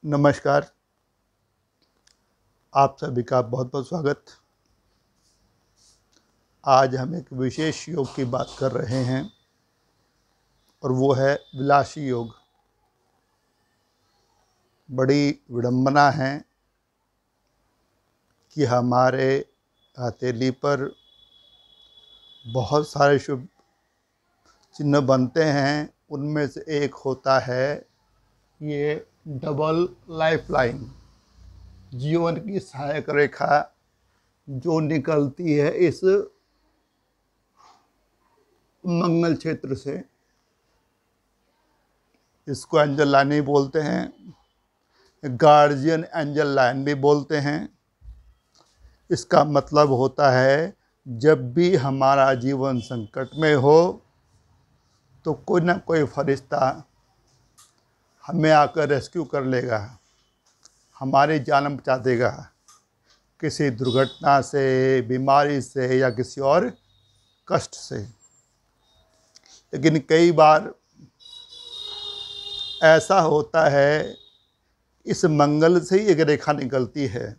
नमस्कार। आप सभी का बहुत बहुत स्वागत। आज हम एक विशेष योग की बात कर रहे हैं और वो है विलासी योग। बड़ी विडंबना है कि हमारे हथेली पर बहुत सारे शुभ चिन्ह बनते हैं। उनमें से एक होता है ये डबल लाइफ लाइन, जीवन की सहायक रेखा जो निकलती है इस मंगल क्षेत्र से। इसको एंजल लाइन भी बोलते हैं, गार्जियन एंजल लाइन भी बोलते हैं। इसका मतलब होता है जब भी हमारा जीवन संकट में हो तो कोई ना कोई फरिश्ता हमें आकर रेस्क्यू कर लेगा, हमारी जान बचा देगा, किसी दुर्घटना से, बीमारी से या किसी और कष्ट से। लेकिन कई बार ऐसा होता है इस मंगल से ही एक रेखा निकलती है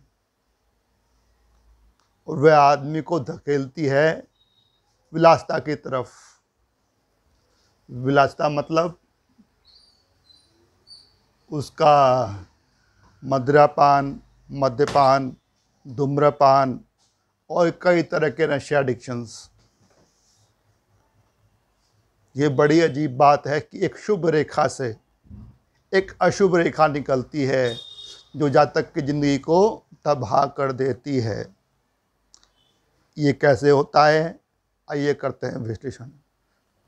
और वह आदमी को धकेलती है विलासिता की तरफ। विलासिता मतलब उसका मदिरापान, मद्यपान, धूम्रपान और कई तरह के नशा एडिक्शंस। ये बड़ी अजीब बात है कि एक शुभ रेखा से एक अशुभ रेखा निकलती है जो जातक की जिंदगी को तबाह कर देती है। ये कैसे होता है, आइए करते हैं विश्लेषण।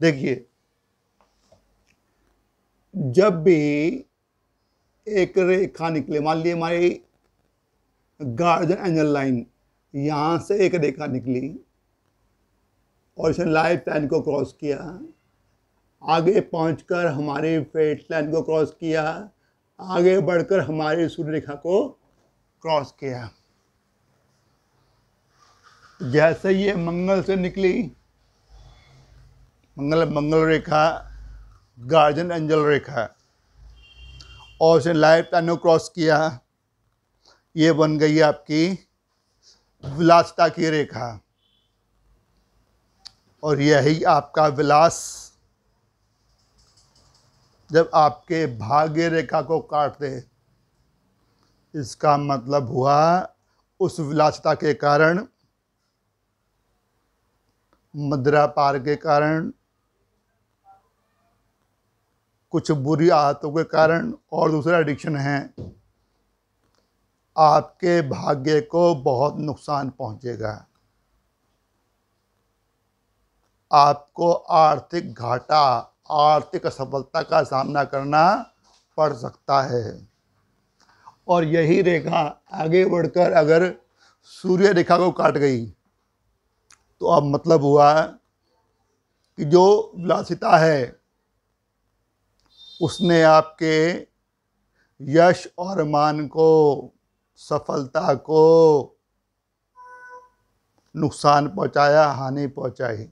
देखिए, जब भी एक रेखा निकले, मान लीजिए हमारी गार्जियन एंजल लाइन, यहाँ से एक रेखा निकली और इसने लाइफ लाइन को क्रॉस किया, आगे पहुंचकर हमारी फेट लाइन को क्रॉस किया, आगे बढ़कर हमारी सूर्य रेखा को क्रॉस किया। जैसे ये मंगल से निकली, मंगल रेखा, गार्जियन एंजल रेखा, और उसने लाइफ लाइन को क्रॉस किया, ये बन गई आपकी विलासिता की रेखा। और यही आपका विलास जब आपके भाग्य रेखा को काट दे, इसका मतलब हुआ उस विलासिता के कारण, मदिरापान के कारण, कुछ बुरी आदतों के कारण और दूसरे एडिक्शन हैं, आपके भाग्य को बहुत नुकसान पहुंचेगा। आपको आर्थिक घाटा, आर्थिक असफलता का सामना करना पड़ सकता है। और यही रेखा आगे बढ़कर अगर सूर्य रेखा को काट गई तो अब मतलब हुआ कि जो विलासिता है उसने आपके यश और मान को, सफलता को नुकसान पहुंचाया, हानि पहुंचाई।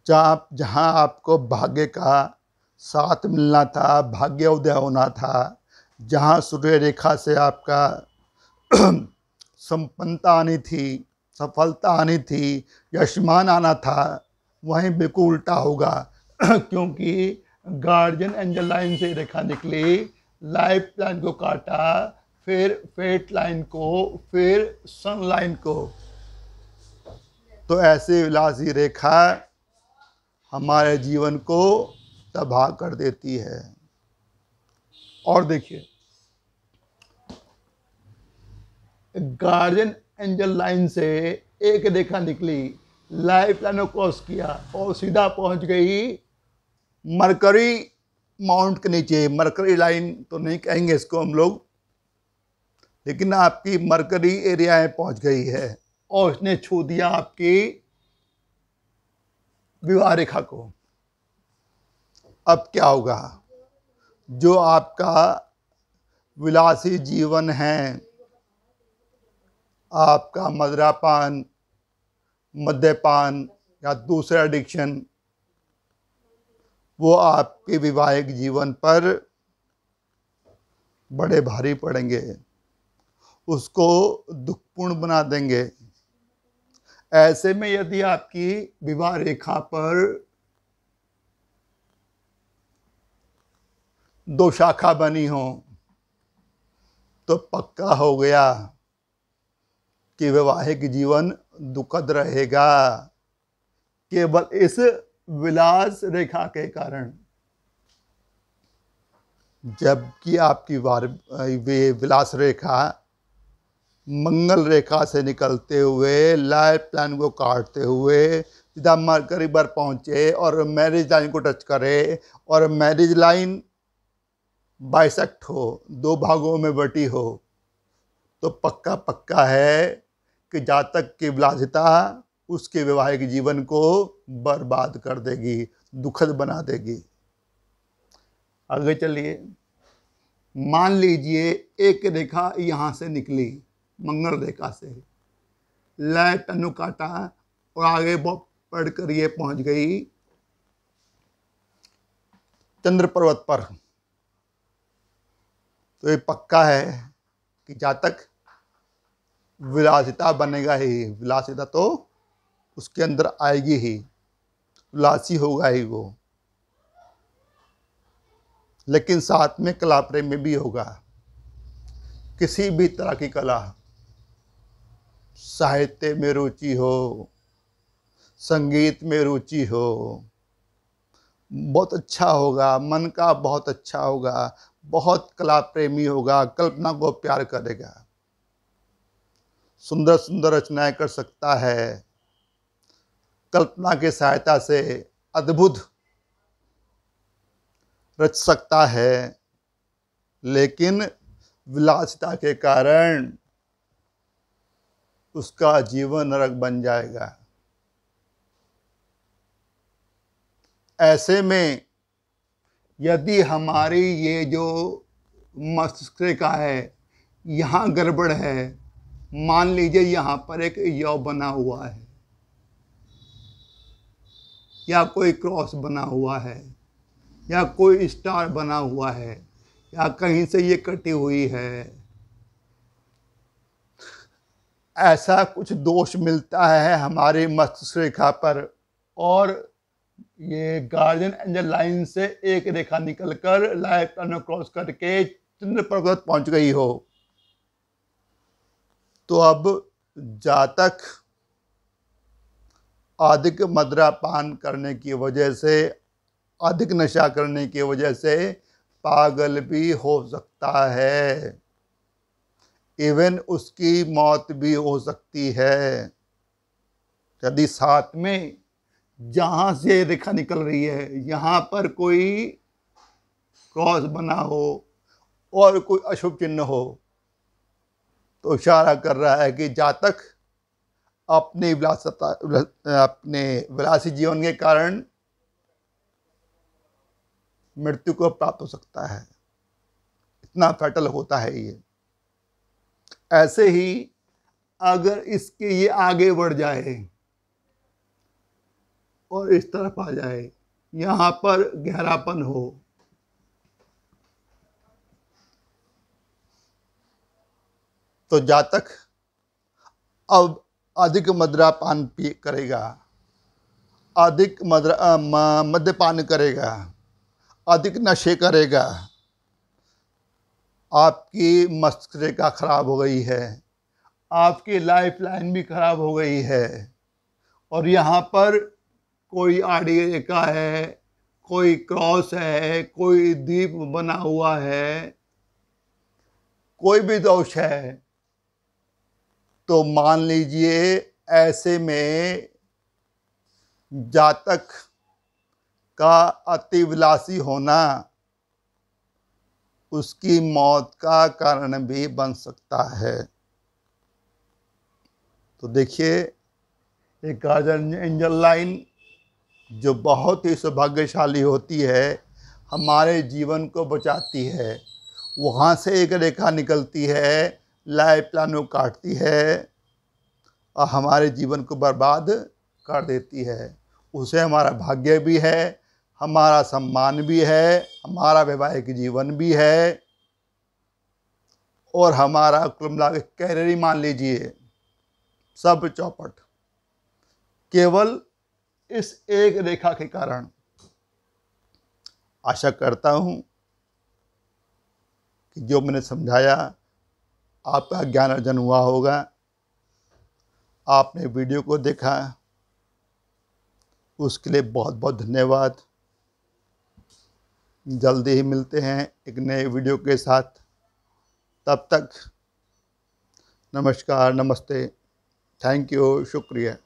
जहां आपको भाग्य का साथ मिलना था, भाग्य उदय होना था, जहां सूर्य रेखा से आपका संपन्नता आनी थी, सफलता आनी थी, यशमान आना था, वहीं बिल्कुल उल्टा होगा। क्योंकि गार्जियन एंजल लाइन से रेखा निकली, लाइफ लाइन को काटा, फिर फेट लाइन को, फिर सन लाइन को। तो ऐसे विलासी रेखा हमारे जीवन को तबाह कर देती है। और देखिए, गार्जियन एंजल लाइन से एक रेखा निकली, लाइफ लाइन को क्रॉस किया और सीधा पहुंच गई मरकरी माउंट के नीचे। मरकरी लाइन तो नहीं कहेंगे इसको हम लोग, लेकिन आपकी मरकरी एरिया में पहुंच गई है और इसने छू दिया आपकी विवाह रेखा को। अब क्या होगा? जो आपका विलासी जीवन है, आपका मदिरापान, मद्यपान या दूसरा एडिक्शन, वो आपके वैवाहिक जीवन पर बड़े भारी पड़ेंगे, उसको दुखपूर्ण बना देंगे। ऐसे में यदि आपकी विवाह रेखा पर दो शाखा बनी हो तो पक्का हो गया कि वैवाहिक जीवन दुखद रहेगा, केवल इस विलास रेखा के कारण। जबकि आपकी वे विलास रेखा मंगल रेखा से निकलते हुए लाइफ प्लान को काटते हुए सीधा मरकरी पर पहुंचे और मैरिज लाइन को टच करे, और मैरिज लाइन बाइसेक्ट हो, दो भागों में बटी हो, तो पक्का पक्का है कि जातक की विलासिता उसके वैवाहिक जीवन को बर्बाद कर देगी, दुखद बना देगी। आगे चलिए, मान लीजिए एक रेखा यहाँ से निकली, मंगल रेखा से लाइट तनु काटा और आगे बढ़कर ये पहुंच गई चंद्र पर्वत पर, तो ये पक्का है कि जातक विलासिता बनेगा ही, विलासिता तो उसके अंदर आएगी ही, विलासी होगा ही वो। लेकिन साथ में कला प्रेम में भी होगा, किसी भी तरह की कला, साहित्य में रुचि हो, संगीत में रुचि हो, बहुत अच्छा होगा, मन का बहुत अच्छा होगा, बहुत कला प्रेमी होगा, कल्पना को प्यार करेगा, सुंदर सुंदर रचनाएं कर सकता है, कल्पना की सहायता से अद्भुत रच सकता है। लेकिन विलासिता के कारण उसका जीवन नरक बन जाएगा। ऐसे में यदि हमारी ये जो मस्तिष्क रेखा है यहाँ गड़बड़ है, मान लीजिए यहाँ पर एक यौ बना हुआ है या कोई क्रॉस बना हुआ है या कोई स्टार बना हुआ है या कहीं से ये कटी हुई है, ऐसा कुछ दोष मिलता है हमारे मस्तिष्क रेखा पर, और ये गार्जियन एंजल लाइन से एक रेखा निकलकर लाइफ प्लान क्रॉस करके चंद्र पर्वत पहुंच गई हो, तो अब जातक अधिक मदिरा पान करने की वजह से, अधिक नशा करने की वजह से पागल भी हो सकता है, इवन उसकी मौत भी हो सकती है। यदि साथ में जहाँ से रेखा निकल रही है यहाँ पर कोई क्रॉस बना हो और कोई अशुभ चिन्ह हो, तो इशारा कर रहा है कि जातक अपने विलासी जीवन के कारण मृत्यु को प्राप्त हो सकता है। इतना फैटल होता है ये। ऐसे ही अगर इसके ये आगे बढ़ जाए और इस तरफ आ जाए, यहाँ पर गहरापन हो, तो जातक अब अधिक मदिरा पान करेगा, अधिक मद्यपान करेगा, अधिक नशे करेगा। आपकी मस्तिष्क रेखा खराब हो गई है, आपकी लाइफ लाइन भी खराब हो गई है, और यहाँ पर कोई आड़ी रेखा है, कोई क्रॉस है, कोई द्वीप बना हुआ है, कोई भी दोष है, तो मान लीजिए ऐसे में जातक का अतिविलासी होना उसकी मौत का कारण भी बन सकता है। तो देखिए, एक गार्जियन एंजल लाइन जो बहुत ही सौभाग्यशाली होती है, हमारे जीवन को बचाती है, वहाँ से एक रेखा निकलती है, लाइफ प्लान को काटती है और हमारे जीवन को बर्बाद कर देती है। उसे हमारा भाग्य भी है, हमारा सम्मान भी है, हमारा वैवाहिक जीवन भी है, और हमारा कुल मिला के कैरियर ही मान लीजिए, सब चौपट केवल इस एक रेखा के कारण। आशा करता हूं कि जो मैंने समझाया आपका ज्ञान अर्जन हुआ होगा। आपने वीडियो को देखा, उसके लिए बहुत बहुत धन्यवाद। जल्दी ही मिलते हैं एक नए वीडियो के साथ। तब तक नमस्कार, नमस्ते, थैंक यू, शुक्रिया।